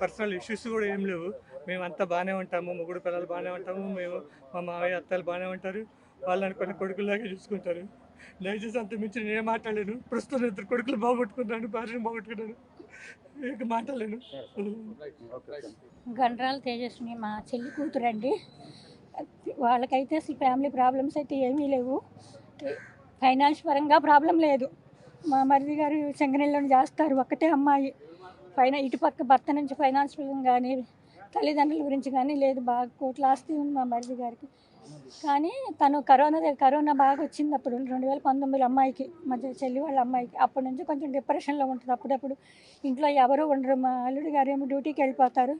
Personal issues కూడా ఏం లేవు. మేమంతా బాగానే ఉంటాము. ముగ్గురు పిల్లలు బాగానే ఉంటాము. మేము మా మావయ్య అత్తలు బాగానే ఉంటారు. వాళ్ళు అనుకున్న కొడుకుల్లాగే చూసుకుంటారు. దయచేసి అంత మించి నేనే మాట్లాడలేను. ప్రస్తుతం ఇద్దరు కొడుకులు బాగొట్టుకున్నాను, భార్యను బాగొట్టుకున్నాను. ఇక మాట్లాడలేను. గండ్రాల తేజస్విని మా చెల్లి కూతురండి. వాళ్ళకైతే అసలు ఫ్యామిలీ ప్రాబ్లమ్స్ అయితే ఏమీ లేవు. ఫైనాన్స్ పరంగా ప్రాబ్లం లేదు. మా మరిది గారు చెంగనెళ్ళని చేస్తారు, ఒక్కతే అమ్మాయి. ఇటుపక్క భర్త నుంచి ఫైనాన్స్ కానీ తల్లిదండ్రుల గురించి కానీ లేదు. బాగా కోట్ల ఆస్తి ఉంది మా మరిది గారికి. కానీ తను కరోనా బాగా వచ్చింది అప్పుడు 2019 అమ్మాయికి, మా చెల్లి వాళ్ళ అమ్మాయికి. అప్పటి నుంచి కొంచెం డిప్రెషన్లో ఉంటుంది. అప్పుడప్పుడు ఇంట్లో ఎవరు ఉండరు. మా అల్లుడి గారు ఏమో డ్యూటీకి వెళ్ళిపోతారు,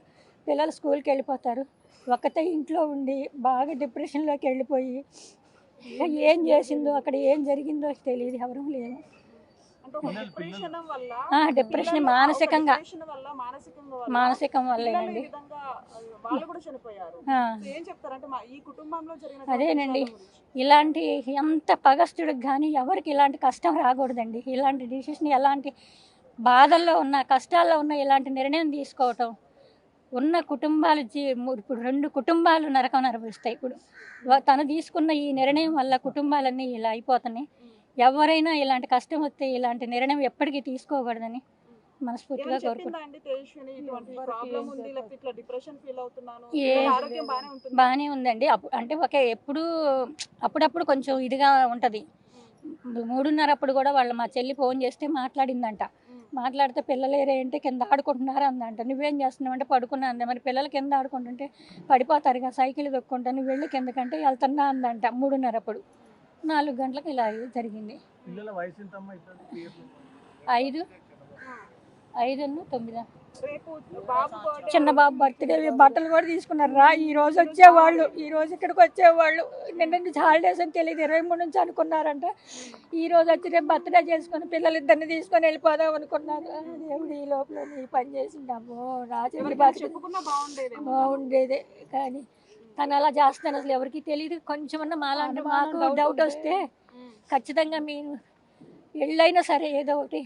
పిల్లలు స్కూల్కి వెళ్ళిపోతారు. ఒక్కతే ఇంట్లో ఉండి బాగా డిప్రెషన్లోకి వెళ్ళిపోయి ఏం చేసిందో అక్కడ ఏం జరిగిందో తెలియదు, ఎవరూ లేదు. డిప్రెషన్ మానసికం వల్లేనండి. అదేనండి, ఇలాంటి ఎంత పగస్తుడికి కానీ ఎవరికి ఇలాంటి కష్టం రాకూడదండి. ఇలాంటి డిసిషన్, ఎలాంటి బాధల్లో ఉన్న కష్టాల్లో ఉన్న ఇలాంటి నిర్ణయం తీసుకోవటం ఉన్న కుటుంబాలు ఇప్పుడు 2 కుటుంబాలు నరకం అనుభవిస్తాయి. ఇప్పుడు తను తీసుకున్న ఈ నిర్ణయం వల్ల కుటుంబాలన్నీ ఇలా అయిపోతున్నాయి. ఎవరైనా ఇలాంటి కష్టం వస్తే ఇలాంటి నిర్ణయం ఎప్పటికీ తీసుకోకూడదని మనస్ఫూర్తిగా కోరుకుంటున్నాను. బాగానే ఉందండి. అంటే అప్పుడప్పుడు కొంచెం ఇదిగా ఉంటుంది. 3:30 అప్పుడు కూడా మా చెల్లి ఫోన్ చేస్తే మాట్లాడిందంట. మాట్లాడితే పిల్లలేరే అంటే కింద ఆడుకుంటున్నారు అందంట. నువ్వేం చేస్తున్నావు అంటే పడుకున్నా అంద. మరి పిల్లలు కింద ఆడుకుంటుంటే పడిపోతారు కదా, సైకిల్ దొక్కుంటా, నువ్వు వెళ్ళి కిందకంటే వెళ్తున్నా అందంట. 3:30 అప్పుడు 4 గంటలకు ఇలా జరిగింది. 5, 9. చిన్న బాబు బర్త్డే, బట్టలు కూడా తీసుకున్నారు. ఈ రోజు వచ్చేవాళ్ళు, ఈ రోజు ఇక్కడికి వచ్చేవాళ్ళు. నిన్న నుంచి హాలిడేస్ అని తెలియదు, 23 నుంచి అనుకున్నారంట. ఈ రోజు వచ్చి రేపు బర్త్డే చేసుకుని పిల్లలిద్దరిని తీసుకొని వెళ్ళిపోదాం అనుకున్నారు. దేవుడు ఈ లోపల ఈ పని చేసిండామో. రాజేంద్ర బాగుండేదే, కానీ తను అలా చేస్తాను అసలు ఎవరికి తెలియదు. కొంచెమన్నా మాలాంటి మాకు డౌట్ వస్తే ఖచ్చితంగా మీరు ఎళ్ళైనా సరే ఏదో ఒకటి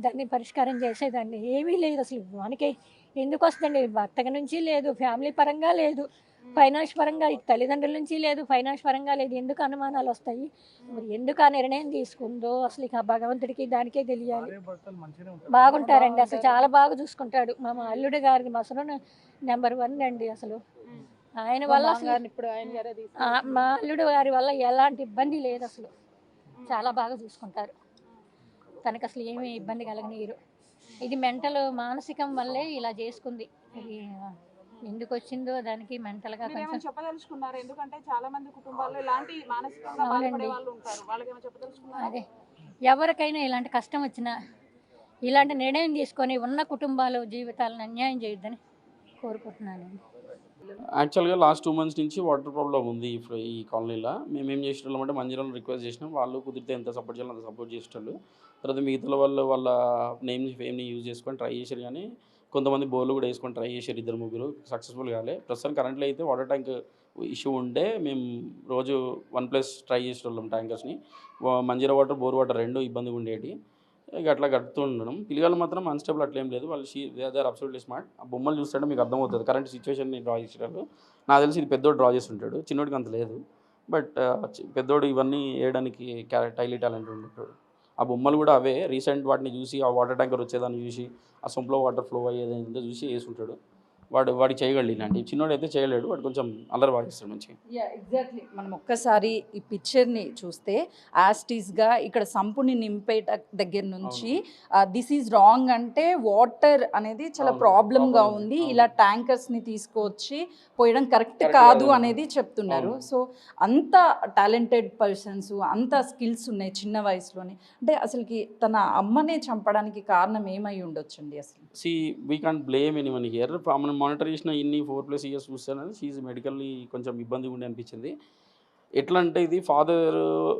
దాన్ని పరిష్కారం చేసేదాన్ని. ఏమీ లేదు అసలు. మనకి ఎందుకు వస్తుందండి? భర్తక నుంచి లేదు, ఫ్యామిలీ పరంగా లేదు, ఫైనాన్స్ పరంగా తల్లిదండ్రుల నుంచి లేదు, ఫైనాన్స్ పరంగా లేదు. ఎందుకు అనుమానాలు వస్తాయి? మరి ఎందుకు ఆ నిర్ణయం తీసుకుందో అసలు ఇక భగవంతుడికి దానికే తెలియాలి. బాగుంటారండి, అసలు చాలా బాగా చూసుకుంటాడు. మా అల్లుడి గారికి అసలు నెంబర్ 1 అండి. అసలు ఆయన వల్ల మా అల్లుడు గారి వల్ల ఎలాంటి ఇబ్బంది లేదు. అసలు చాలా బాగా చూసుకుంటారు. తనకు అసలు ఏమీ ఇబ్బంది కలగనీయరు. ఇది మానసికం వల్లే ఇలా చేసుకుంది. ఇది ఎందుకు వచ్చిందో దానికి మెంటల్గా కొంచెం చెప్పదలుచుకున్నారు. ఎందుకంటే చాలా మంది కుటుంబాల్లో ఇలాంటి మానసికంగా బాధపడే వాళ్ళు ఉంటారు. వాళ్ళకి ఏమైనా చెప్పదలుచుకున్నారా? అదే, ఎవరికైనా ఇలాంటి కష్టం వచ్చినా ఇలాంటి నిర్ణయం తీసుకొని ఉన్న కుటుంబాలు జీవితాలను అన్యాయం చేయొద్దని కోరుకుంటున్నాను. యాక్చువల్గా లాస్ట్ 2 months నుంచి వాటర్ ప్రాబ్లం ఉంది ఈ కాలనీలో. మేము ఏం చేసేటోళ్ళం అంటే మంజీరాలో రిక్వెస్ట్ చేసినాం. వాళ్ళు కుదిరితే ఎంత సపోర్ట్ చేయాలో అంత సపోర్ట్ చేసేటోళ్ళు. తర్వాత మిగతా వాళ్ళ ఫేమ్ని యూజ్ చేసుకొని ట్రై చేశారు. కానీ కొంతమంది బోర్లు కూడా వేసుకొని ట్రై చేశారు, 2-3 సక్సెస్ఫుల్ కాలే. ప్రస్తుతం కరెంట్లో అయితే వాటర్ ట్యాంక్ ఇష్యూ ఉండే మేము రోజు 1+ ట్రై చేసేటోళ్ళం ట్యాంకర్స్ని. మంజీరా వాటర్, బోర్ వాటర్ 2 ఇబ్బందిగా ఉండేవి. ఇక అట్లా కడుతూ ఉండడం. పిల్లలు మాత్రం అన్స్టేబుల్ అట్లా ఏం లేదు. వాళ్ళు దే ఆర్ అబ్సల్యూట్లీ స్మార్ట్. ఆ బొమ్మలు చూస్తుంటే మీకు అర్థమవుతుంది కరెంట్ సిచ్యువేషన్ని డ్రా చేసేటప్పుడు. నాకు తెలిసి ఇది పెద్దోడు డ్రా చేస్తుంటాడు, చిన్నోడికి అంత లేదు. బట్ పెద్దోడు ఇవన్నీ వేయడానికి హైలీ టాలెంట్ ఉంటాడు. ఆ బొమ్మలు కూడా అవే రీసెంట్ వాటిని చూసి, ఆ వాటర్ ట్యాంకర్ వచ్చేదాన్ని చూసి, ఆ సొంపులో వాటర్ ఫ్లో అయ్యేది చూసి వేసుకుంటాడు. వాడికి చేయగలడు. ఇలాంటి చిన్నోడు అయితే చేయలేడు. వాడు కొంచెం అల్లరి వాయిస్తాడు మంచిగా. ఎగ్జాక్ట్లీ. మనం ఒక్కసారి ఈ పిక్చర్ని చూస్తే యాస్టీస్గా ఇక్కడ సంపుని నింపే దగ్గర నుంచి దిస్ ఈజ్ రాంగ్ అంటే వాటర్ అనేది చాలా ప్రాబ్లంగా ఉంది, ఇలా ట్యాంకర్స్ని తీసుకొచ్చి పోయడం కరెక్ట్ కాదు అనేది చెప్తున్నారు. సో అంత టాలెంటెడ్ పర్సన్స్, అంత స్కిల్స్ ఉన్నాయి చిన్న వయసులోనే. అంటే అసలుకి తన అమ్మనే చంపడానికి కారణం ఏమై ఉండొచ్చండి? అసలు we can't blame anyone here. మనం మానిటర్ చేసిన ఇన్ని 4+ years చూస్తానని షీఈ్ మెడికల్లీ కొంచెం ఇబ్బందిగా ఉండి అనిపించింది. ఎట్లా అంటే ఇది ఫాదర్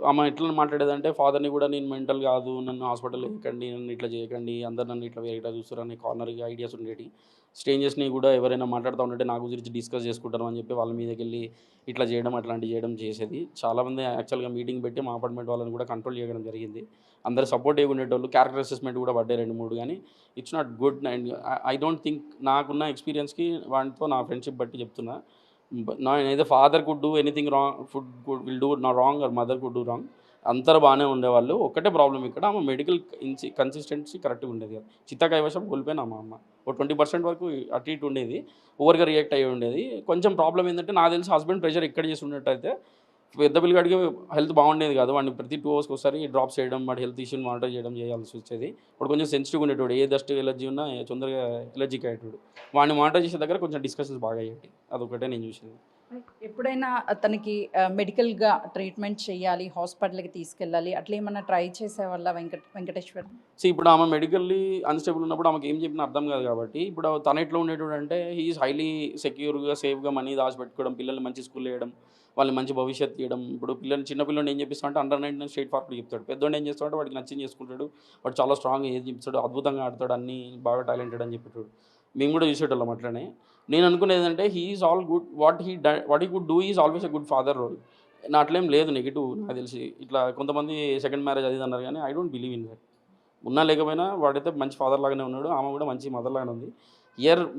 ఆమె ఎట్లా మాట్లాడేదంటే, ఫాదర్ని కూడా నేను మెంటల్ కాదు, నన్ను హాస్పిటల్లో వేయకండి, నన్ను ఇట్లా చేయకండి, అందరు నన్ను ఇట్లా వేరేటా చూస్తారని కార్నర్గా ఐడియాస్ ఉండేవి. స్ట్రేంజర్స్ని కూడా ఎవరైనా మాట్లాడుతూ ఉంటే నాకు గురించి డిస్కస్ చేసుకుంటారు అని చెప్పి వాళ్ళ మీదకి వెళ్ళి ఇట్లా చేయడం, అట్లాంటివి చేయడం చేసేది. చాలామంది యాక్చువల్గా మీటింగ్ పెట్టి మా అపార్ట్మెంట్ వాళ్ళని కూడా కంట్రోల్ చేయడం జరిగింది. అందరు సపోర్టివ్గా ఉండేటోళ్ళు. క్యారెక్టర్ అసెస్మెంట్ కూడా పడ్డాయి 2-3, కానీ it's not good. And I don't think, నాకున్న ఎక్స్పీరియన్స్కి వాటితో నా ఫ్రెండ్షిప్ బట్టి చెప్తున్నా, ఏదో father could do anything wrong, food will do no wrong, or mother could do wrong. అందరూ బాగానే ఉండేవాళ్ళు. ఒక్కటే ప్రాబ్లం ఇక్కడ, ఆమె మెడికల్ కన్సిస్టెన్సీ కరెక్ట్గా ఉండేది కాదు. చిత్త కైవశం కోల్పోయినా మా అమ్మ ఒక 20% వరకు అటు ఇటు ఉండేది, ఓవర్గా రియాక్ట్ అయ్యి ఉండేది. కొంచెం ప్రాబ్లం ఏంటంటే, నాకు తెలిసి హస్బెండ్ ప్రెషర్ ఎక్కడ చేసి ఉన్నట్టయితే పెద్ద పిల్లగాడికి హెల్త్ బాగుండేది కాదు. వాడిని ప్రతి 2 అవర్స్కి ఒకసారి డ్రాప్స్ చేయడం, వాడి హెల్త్ ఇష్యూని మానిటర్ చేయాల్సి వచ్చేది. వాడు కొంచెం సెన్సిటివ్గా ఉండేటోడు, ఏ డస్ట్ ఎలర్జీ ఉన్నా తొందరగా ఎలర్జీకి అయ్యేటోడు. వాడిని మానిటర్ చేసే దగ్గర కొంచెం డిస్కషన్స్ బాగా అయ్యాయి. అదొకటే నేను చూసింది. ఎప్పుడైనా అతనికి మెడికల్గా ట్రీట్మెంట్ చేయాలి, హాస్పిటల్కి తీసుకెళ్ళాలి, అట్లా ఏమన్నా ట్రై చేసేవాళ్ళ వెంకటేశ్వర్? సో ఇప్పుడు ఆమె మెడికల్లీ అన్స్టేబుల్ ఉన్నప్పుడు ఆమెకి ఏం చెప్పినా అర్థం కాదు కాబట్టి, ఇప్పుడు తన ఎట్లా ఉండేటోడు అంటే, హీఈస్ హైలీ సెక్యూర్గా, సేఫ్గా మనీ దాచిపెట్టుకోవడం, పిల్లల్ని మంచి స్కూల్ వేయడం, వాళ్ళని మంచి భవిష్యత్తు ఇవ్వడం. ఇప్పుడు చిన్న పిల్లల్ని ఏం చెప్పిస్తామంటే అండర్-19 స్ట్రైట్ ఫార్వర్డ్ చెప్తాడు. పెద్దోడు ఏం చేస్తాడంటే వాడికి నచ్చింది చేసుకుంటాడు, వాడు చాలా స్ట్రాంగ్ ఏది చెప్తాడు, అద్భుతంగా ఆడతాడు, అన్నీ బాగా టాలెంటెడ్ అని చెప్పేటోడు. మేము కూడా చూసేటోళ్ళం అట్లనే. నేను అనుకునేది ఏంటంటే, he's all good, what he could do is always a good father role. నా అట్లేం లేదు నెగిటివ్ నాకు తెలిసి. ఇట్లా కొంతమంది సెకండ్ మ్యారేజ్ అది అన్నారు, కానీ I don't believe in that. ఉన్నా లేకపోయినా వాడైతే మంచి ఫాదర్ లాగానే ఉన్నాడు, ఆమె కూడా మంచి మదర్ లాగానే ఉంది.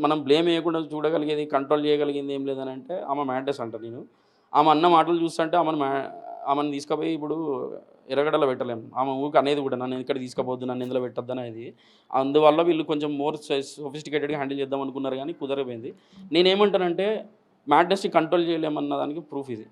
మనం బ్లేమ్ వేయకుండా చూడగలిగేది, కంట్రోల్ చేయగలిగింది ఏం లేదని అంటే ఆమె మ్యాడ్నెస్ అంట. నేను ఆమె అన్న మాటలు చూస్తుంటే ఆమెను తీసుకుపోయి ఇప్పుడు ఎర్రగడ్డలో పెట్టలేము. ఆమె ఊరికి అనేది కూడా, నన్ను ఇక్కడ తీసుకుపోద్దు, నన్ను ఇందులో పెట్టద్దు అనేది. అందువల్ల వీళ్ళు కొంచెం మోర్ సొఫిస్టికేటెడ్గా హ్యాండిల్ చేద్దాం అనుకున్నారు, కానీ కుదరపోయింది. నేనేమంటానంటే, మ్యాడ్నెస్ని కంట్రోల్ చేయలేమన్న దానికి ప్రూఫ్ ఇది.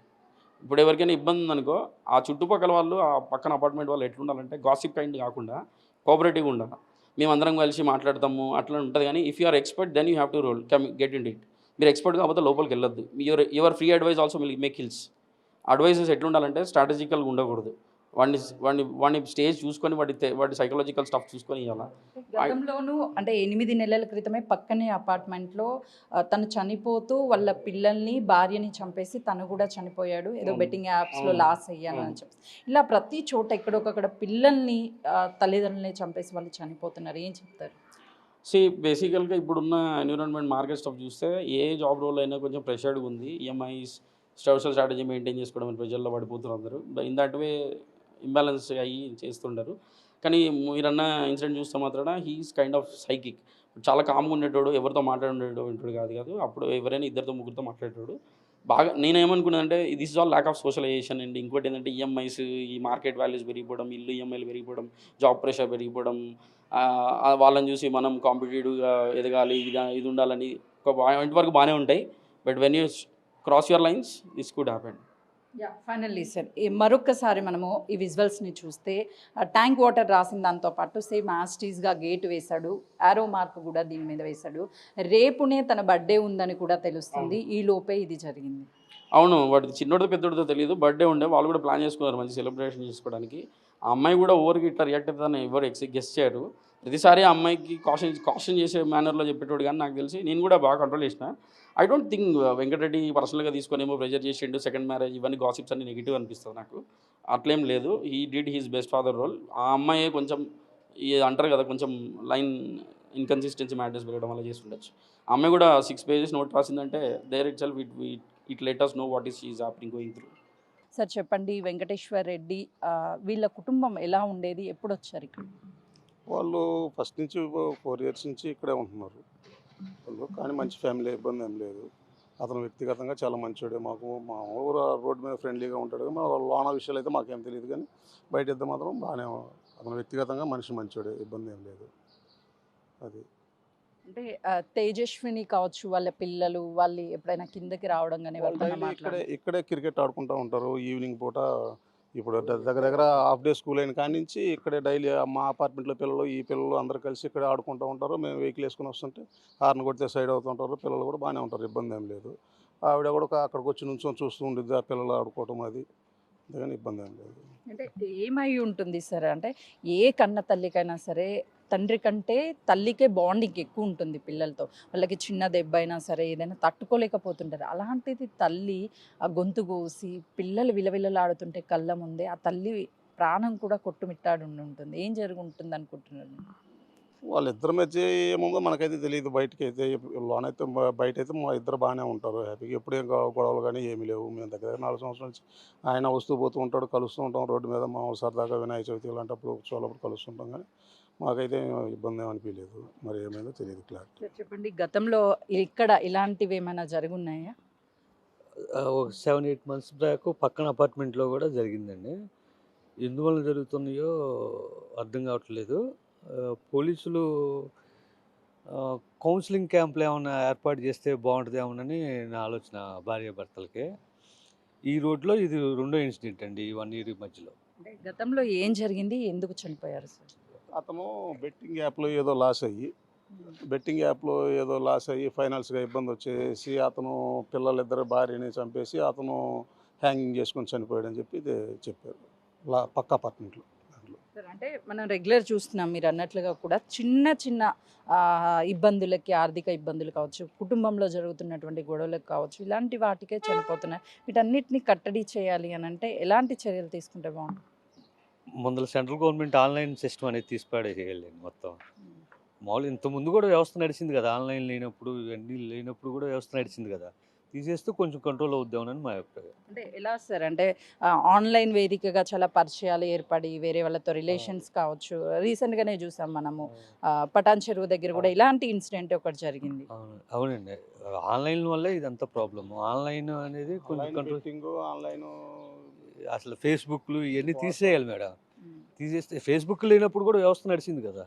ఇప్పుడు ఎవరికైనా ఇబ్బంది ఉందనుకో, ఆ చుట్టుపక్కల వాళ్ళు, ఆ పక్కన అపార్ట్మెంట్ వాళ్ళు ఎట్లుండాలంటే, గాసిప్ కైండ్ కాకుండా కోఆపరేటివ్గా ఉండాలి. మేమందరం కలిసి మాట్లాడతాము అట్లా ఉంటుంది. కానీ if you are expert, then you have to get in it. మీరు ఎక్స్పర్ట్ కాకపోతే లోపలికి వెళ్ళొద్దు. Your free advice also will make hills. Advices ఎట్లుండాలంటే స్ట్రాటజికల్గా ఉండకూడదు. వాడిని స్టేజ్ చూసుకొని, వాడి సైకలాజికల్ స్టఫ్ చూసుకొని ఇవ్వాలి. గతంలోనూ అంటే 8 నెలల క్రితమే పక్కనే అపార్ట్మెంట్లో తను చనిపోతూ వాళ్ళ పిల్లల్ని, భార్యని చంపేసి తను కూడా చనిపోయాడు. ఏదో బెట్టింగ్ యాప్స్లో లాస్ అయ్యాను అని చెప్పి, ఇలా ప్రతి చోట ఎక్కడొకక్కడ పిల్లల్ని, తల్లిదండ్రులని చంపేసి వాళ్ళు చనిపోతున్నారు. ఏం చెప్తారు? బేసికల్గా ఇప్పుడున్న ఎన్విరాన్మెంట్, మార్కెట్ స్టఫ్ చూస్తే ఏ జాబ్ రోల్ అయినా కొంచెం ప్రెషర్డ్గా ఉంది. ఈఎంఐస్, సోషల్ స్ట్రాటజీ మెయింటైన్ చేసుకోవడం ప్రెజర్లో పడిపోతున్నారు అందరూ. ఇన్ దట్ వే ఇంబ్యాలెన్స్ అయ్యి చేస్తుంటారు. కానీ మీరన్న ఇన్సిడెంట్ చూస్తే మాత్రాన హీఈస్ కైండ్ ఆఫ్ సైకిక్. చాలా కామ్గా ఉండేటోడు, ఎవరితో మాట్లాడేటోడు కాదు. అప్పుడు ఎవరైనా 2-3 మాట్లాడేటోడు. బాగా నేనేమనుకున్నానంటే, this is all lack of socialization. And ఇంకోటి ఏంటంటే, ఈఎంఐస్, ఈ మార్కెట్ వాల్యూస్ పెరిగిపోవడం, ఇల్లు ఈఎంఐలు పెరిగిపోవడం, జాబ్ ప్రెషర్ పెరిగిపోవడం, వాళ్ళని చూసి మనం కాంపిటేటివ్గా ఎదగాలి, ఇది ఉండాలని ఒక పాయింట్ వరకు బాగానే ఉంటాయి. But when you cross your lines, this could happen. Finally sir, మరొక్కసారి మనము ఈ విజువల్స్ని చూస్తే, ట్యాంక్ వాటర్ రాసిన దాంతోపాటు సేమ్ యాస్టీస్గా గేట్ వేశాడు, యారో మార్క్ కూడా దీని మీద వేశాడు. రేపునే తన బర్త్డే ఉందని కూడా తెలుస్తుంది. ఈ లోపే ఇది జరిగింది. అవును, వాడిది చిన్నోడితో పెద్దోడితో తెలియదు. బర్త్డే ఉండే, వాళ్ళు కూడా ప్లాన్ చేసుకున్నారు మంచి సెలబ్రేషన్ చేసుకోవడానికి. ఆ అమ్మాయి కూడా ఓవర్కి ఇట్లా రియాక్ట్ అవుతుందని ఎవరు గెస్ట్ చేయరు. ప్రతిసారి ఆ అమ్మాయికి కాషన్ చేసే మేనర్లో చెప్పేటోడు. కానీ నాకు తెలిసి నేను కూడా బాగా కంట్రోల్ చేసిన. ఐ డోంట్ థింక్ వెంకటరెడ్డి పర్సనల్గా తీసుకొనేమో ప్రెజర్ చేసిండు, సెకండ్ మ్యారేజ్, ఇవన్నీ గాసిప్స్ అన్ని నెగిటివ్ అనిపిస్తుంది నాకు. అట్లేం లేదు. He did his best father role. ఆ అమ్మాయి కొంచెం అంటారు కదా, కొంచెం లైన్ ఇన్కన్సిస్టెన్సీ మ్యాటర్స్ పెరగడం వల్ల చేసి ఉండొచ్చు. ఆ అమ్మాయి కూడా 6 పేజెస్ నోట్ రాసిందంటే, there itself it let us know what is she is happening going through. Sir చెప్పండి, వెంకటేశ్వర్ రెడ్డి వీళ్ళ కుటుంబం ఎలా ఉండేది? ఎప్పుడు వచ్చారు ఇక్కడ? వాళ్ళు ఫస్ట్ నుంచి 4 years నుంచి ఇక్కడే ఉంటున్నారు వాళ్ళు. కానీ మంచి ఫ్యామిలీ, ఇబ్బంది ఏం లేదు. అతను వ్యక్తిగతంగా చాలా మంచోడే. మాకు మా ఊరు రోడ్డు మీద ఫ్రెండ్లీగా ఉంటాడు. మా లోన విషయాలు అయితే మాకేం తెలియదు, కానీ బయట ఇద్దాం మాత్రం బాగానే. అతను వ్యక్తిగతంగా మనిషి మంచోడే, ఇబ్బంది ఏం లేదు. అది అంటే తేజస్విని కావచ్చు, వాళ్ళ పిల్లలు వాళ్ళు ఎప్పుడైనా కిందకి రావడం కానీ ఇక్కడే క్రికెట్ ఆడుకుంటూ ఉంటారు ఈవినింగ్ పూట. ఇప్పుడు దగ్గర హాఫ్ డే స్కూల్ అయిన కాడి నుంచి ఇక్కడే డైలీ మా అపార్ట్మెంట్లో పిల్లలు, ఈ పిల్లలు అందరు కలిసి ఇక్కడే ఆడుకుంటూ ఉంటారు. మేము వెహికల్ వేసుకుని వస్తుంటే హార్న్ కొడితే సైడ్ అవుతుంటారు. పిల్లలు కూడా బాగానే ఉంటారు, ఇబ్బంది ఏం లేదు. ఆవిడ కూడా అక్కడికి వచ్చి నుంచొని చూస్తూ ఉండిద్ది ఆ పిల్లలు ఆడుకోవటం, అది అందుకని ఇబ్బంది ఏం లేదు. అంటే ఏమై ఉంటుంది సార్? అంటే ఏ కన్న తల్లికైనా సరే తండ్రి కంటే తల్లికే బాండింగ్ ఎక్కువ ఉంటుంది పిల్లలతో. వాళ్ళకి చిన్న దెబ్బ అయినా సరే ఏదైనా తట్టుకోలేకపోతుంటారు. అలాంటిది తల్లి ఆ గొంతు కోసి పిల్లలు విలవిలలాడుతుంటే కళ్ళ ముందే ఆ తల్లి ప్రాణం కూడా కొట్టుమిట్టాడు ఉంటుంది. ఏం జరుగుంటుంది అనుకుంటున్నారు? వాళ్ళిద్దరి మధ్య ఏముందో మనకైతే తెలియదు. బయటకైతే లోనైతే బయట అయితే మా ఇద్దరు బాగానే ఉంటారు హ్యాపీగా. ఎప్పుడు ఏం గొడవలు కానీ ఏమీ లేవు. మేము దగ్గర 4 సంవత్సరాల నుంచి ఆయన వస్తూ పోతూ ఉంటాడు, కలుస్తూ ఉంటాం రోడ్డు మీద. మామూలు సరదాగా వినాయక చవితి ఇలాంటప్పుడు ఉత్సవాలప్పుడు కలుస్తుంటాం, కానీ మాకైతే ఇబ్బంది ఏమి అనిపించలేదు. మరి ఏమైందో తెలియదు క్లారిటీ. సార్ చెప్పండి, గతంలో ఇక్కడ ఇలాంటివి ఏమైనా జరుగున్నాయా? ఒక 7-8 మంత్స్ బ్యాక్ పక్కన అపార్ట్మెంట్లో కూడా జరిగిందండి. ఎందువల్ల జరుగుతున్నాయో అర్థం కావట్లేదు. పోలీసులు కౌన్సిలింగ్ క్యాంపులు ఏమైనా ఏర్పాటు చేస్తే బాగుంటుందేమోనని నా ఆలోచన భార్యాభర్తలకి. ఈ రోడ్లో ఇది రెండో ఇన్సిడెంట్ అండి ఈ 1 ఇయర్ మధ్యలో. అంటే గతంలో ఏం జరిగింది, ఎందుకు చనిపోయారు సార్? అతను బెట్టింగ్ యాప్లో ఏదో లాస్ అయ్యి ఫైనాన్స్గా ఇబ్బంది వచ్చేసి అతను పిల్లలిద్దరు భార్యని చంపేసి అతను హ్యాంగింగ్ చేసుకొని చనిపోయాడని చెప్పి ఇది చెప్పారు పక్క అపార్ట్మెంట్లో. సార్ అంటే మనం రెగ్యులర్ చూస్తున్నాం మీరు అన్నట్లుగా కూడా చిన్న చిన్న ఇబ్బందులకి, ఆర్థిక ఇబ్బందులు కావచ్చు, కుటుంబంలో జరుగుతున్నటువంటి గొడవలకు కావచ్చు, ఇలాంటి వాటికే చనిపోతున్నాయి. వీటన్నిటిని కట్టడి చేయాలి అని అంటే ఎలాంటి చర్యలు తీసుకుంటే బాగుంటుంది? ముందర సెంట్రల్ గవర్నమెంట్ ఆన్లైన్ సిస్టమ్ అనేది తీసిపాడేయాలి మొత్తం. మామూలు ఇంతకుముందు కూడా వ్యవస్థ నడిచింది కదా, ఆన్లైన్ లేనప్పుడు ఇవన్నీ లేనప్పుడు కూడా వ్యవస్థ నడిచింది కదా. తీసేస్తే కొంచెం కంట్రోల్ అవుద్దామని మా అభిప్రాయం. అంటే ఎలా సార్ అంటే ఆన్లైన్ వేదికగా చాలా పరిచయాలు ఏర్పడి వేరే వాళ్ళతో రిలేషన్స్ కావచ్చు. రీసెంట్గానే చూసాం మనము పటాన్ చెరువు దగ్గర కూడా ఇలాంటి ఇన్సిడెంట్ ఒకటి జరిగింది. అవునండి, ఆన్లైన్ వల్లే ఇదంతా ప్రాబ్లమ్. ఆన్లైన్ అనేది కొంచెం కంట్రోల్. ఆన్లైన్ అసలు ఫేస్బుక్లు ఇవన్నీ తీసేయాలి మేడం. తీసేస్తే ఫేస్బుక్ లేనప్పుడు కూడా వ్యవస్థ నడిచింది కదా.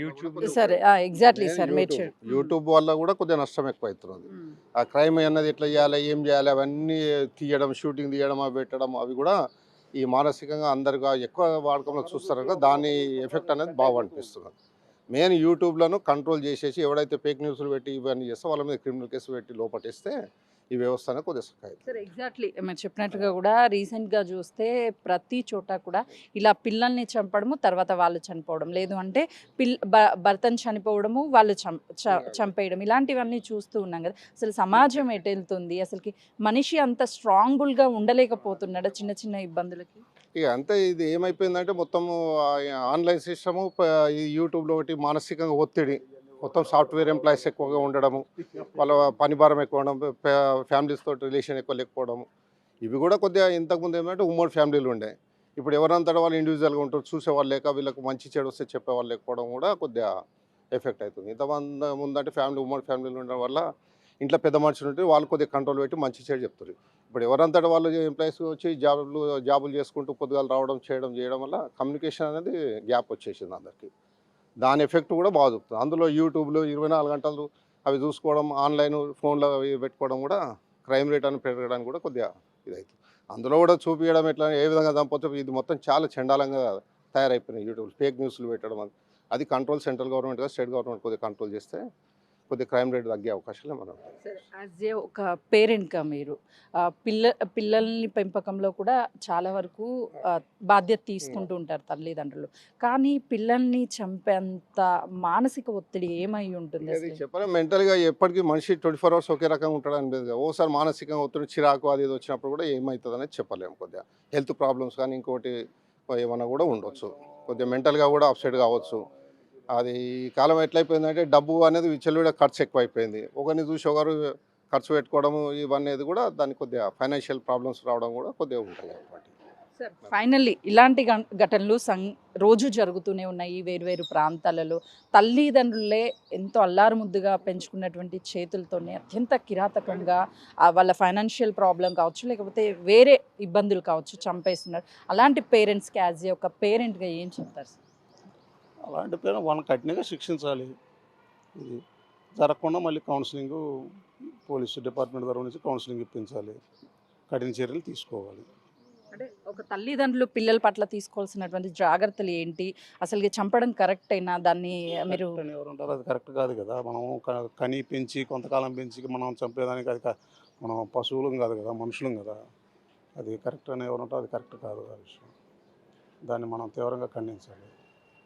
యూట్యూబ్ సార్ ఎగ్జాక్ట్లీ సార్ మీరు యూట్యూబ్ వల్ల కూడా కొద్దిగా నష్టం ఎక్కువ అవుతున్నది. ఆ క్రైమ్ అన్నది ఎట్లా చేయాలి, ఏం చేయాలి, అవన్నీ తీయడం, షూటింగ్ తీయడం, అవి పెట్టడం, అవి కూడా ఈ మానసికంగా అందరుగా ఎక్కువ వాడకంలో చూస్తారు కదా, దాని ఎఫెక్ట్ అనేది బాగా అనిపిస్తున్నది. మెయిన్ యూట్యూబ్లను కంట్రోల్ చేసేసి ఎవడైతే ఫేక్ న్యూస్లు పెట్టి ఇవన్నీ చేస్తే వాళ్ళ మీద క్రిమినల్ కేసు పెట్టి లోపట్టేస్తే ఈ వ్యవస్థ అనేది కొద్దిగా సహాయం. సార్ ఎగ్జాక్ట్లీ మీరు చెప్పినట్టుగా కూడా రీసెంట్గా చూస్తే ప్రతి చోట కూడా ఇలా పిల్లల్ని చంపడము, తర్వాత వాళ్ళు చనిపోవడం, లేదు అంటే భర్తను చనిపోవడము, వాళ్ళు చంపేయడం, ఇలాంటివన్నీ చూస్తూ ఉన్నాం కదా. అసలు సమాజం ఎటు వెళ్తుంది, అసలుకి మనిషి అంత స్ట్రాంగ్ఫుల్గా ఉండలేకపోతున్నాడు చిన్న చిన్న ఇబ్బందులకి. ఇక అంతే, ఇది ఏమైపోయిందంటే మొత్తము ఆన్లైన్ సిస్టము, ఈ యూట్యూబ్లో ఒకటి మానసికంగా ఒత్తిడి, మొత్తం సాఫ్ట్వేర్ ఎంప్లాయీస్ ఎక్కువగా ఉండడము, వాళ్ళ పని భారం ఎక్కువ ఉండడం, ఫ్యామిలీస్ తోటి రిలేషన్ ఎక్కువ లేకపోవడము, ఇవి కూడా కొద్దిగా ఇంతకుముందు ఏమంటే ఉమ్మడి ఫ్యామిలీలు ఉండే. ఇప్పుడు ఎవరంతటా వాళ్ళు ఇండివిజువల్గా ఉంటారు, చూసేవాళ్ళు లేక, వీళ్ళకి మంచి చెడు వస్తే చెప్పేవాళ్ళు లేకపోవడం కూడా కొద్దిగా ఎఫెక్ట్ అవుతుంది. ఇంతమంది ముందంటే ఉమ్మడి ఫ్యామిలీలు ఉండడం వల్ల ఇంట్లో పెద్ద మనుషులు ఉంటే వాళ్ళు కొద్దిగా కంట్రోల్ పెట్టి మంచి చెడు చెప్తారు. ఇప్పుడు ఎవరంతటా వాళ్ళు ఎంప్లాయీస్ వచ్చి జాబులు చేసుకుంటూ పొద్దుగాలు రావడం చేయడం వల్ల కమ్యూనికేషన్ అనేది గ్యాప్ వచ్చేసింది అందరికీ. దాని ఎఫెక్ట్ కూడా బాగా చూపుతుంది. అందులో యూట్యూబ్లో 24 గంటలు అవి చూసుకోవడం, ఆన్లైన్ ఫోన్లో అవి పెట్టుకోవడం కూడా క్రైమ్ రేట్ అని పెరగడానికి కూడా కొద్దిగా ఇదవుతుంది. అందులో కూడా చూపించడం ఎట్లా, ఏ విధంగా చంపొచ్చు, ఇది మొత్తం చాలా చండాలంగా తయారైపోయినాయి. యూట్యూబ్ ఫేక్ న్యూస్లు పెట్టడం అది కంట్రోల్ సెంట్రల్ గవర్నమెంట్ కదా, స్టేట్ గవర్నమెంట్ కొద్దిగా కంట్రోల్ చేస్తే కొద్దిగా క్రైమ్ రేట్ తగ్గే అవకాశాలు మనం. సార్ యాజ్ ఏ ఒక పేరెంట్గా మీరు పిల్లల్ని పెంపకంలో కూడా చాలా వరకు బాధ్యత తీసుకుంటూ ఉంటారు తల్లిదండ్రులు, కానీ పిల్లల్ని చంపేంత మానసిక ఒత్తిడి ఏమై ఉంటుంది? అది చెప్పలేం. మెంటల్గా ఎప్పటికీ మనిషి 24 hours ఒకే రకంగా ఉంటాడని లేదు. ఓసారి మానసికంగా ఒత్తిడి, చిరాకు అది ఇది వచ్చినప్పుడు కూడా ఏమవుతుంది అనేది చెప్పలేము. కొద్దిగా హెల్త్ ప్రాబ్లమ్స్ కానీ ఇంకోటి ఏమన్నా కూడా ఉండొచ్చు, కొద్దిగా మెంటల్గా కూడా అప్సెట్ కావచ్చు. అది ఈ కాలం ఎట్లయిపోయిందంటే డబ్బు అనేది విచ్చలవిడిగా ఖర్చు ఎక్కువైపోయింది. ఒకరిని చూసి ఒకరు ఖర్చు పెట్టుకోవడము, ఇవన్నీ కూడా దానికి కొద్దిగా ఫైనాన్షియల్ ప్రాబ్లమ్స్ రావడం కూడా కొద్దిగా ఉంటాయి. సార్ ఫైనల్లీ ఇలాంటి ఘటనలు రోజు జరుగుతూనే ఉన్నాయి వేరు ప్రాంతాలలో. తల్లిదండ్రులే ఎంతో అల్లారుముద్దుగా పెంచుకున్నటువంటి చేతులతోనే అత్యంత కిరాతకంగా వాళ్ళ ఫైనాన్షియల్ ప్రాబ్లం కావచ్చు, లేకపోతే వేరే ఇబ్బందులు కావచ్చు, చంపేస్తున్నారు. అలాంటి పేరెంట్స్కి యాజ్ ఏ ఒక పేరెంట్గా ఏం చెప్తారు సార్? అలాంటి పేరు వాళ్ళని కఠినంగా శిక్షించాలి. ఇది జరగకుండా మళ్ళీ కౌన్సిలింగ్, పోలీసు డిపార్ట్మెంట్ తరఫు నుంచి కౌన్సిలింగ్ ఇప్పించాలి, కఠిన చర్యలు తీసుకోవాలి. అంటే ఒక తల్లిదండ్రులు పిల్లల పట్ల తీసుకోవాల్సినటువంటి జాగ్రత్తలు ఏంటి, అసలు చంపడం కరెక్ట్ అయినా దాన్ని మీరు ఎవరు ఉంటారు, అది కరెక్ట్ కాదు కదా. మనం కని పెంచి కొంతకాలం పెంచి మనం చంపేదానికి అది మనం పశువులం కాదు కదా, మనుషులం కదా. అది కరెక్ట్ అని ఎవరు ఉంటారు, అది కరెక్ట్ కాదు. ఆ విషయం దాన్ని మనం తీవ్రంగా ఖండించాలి.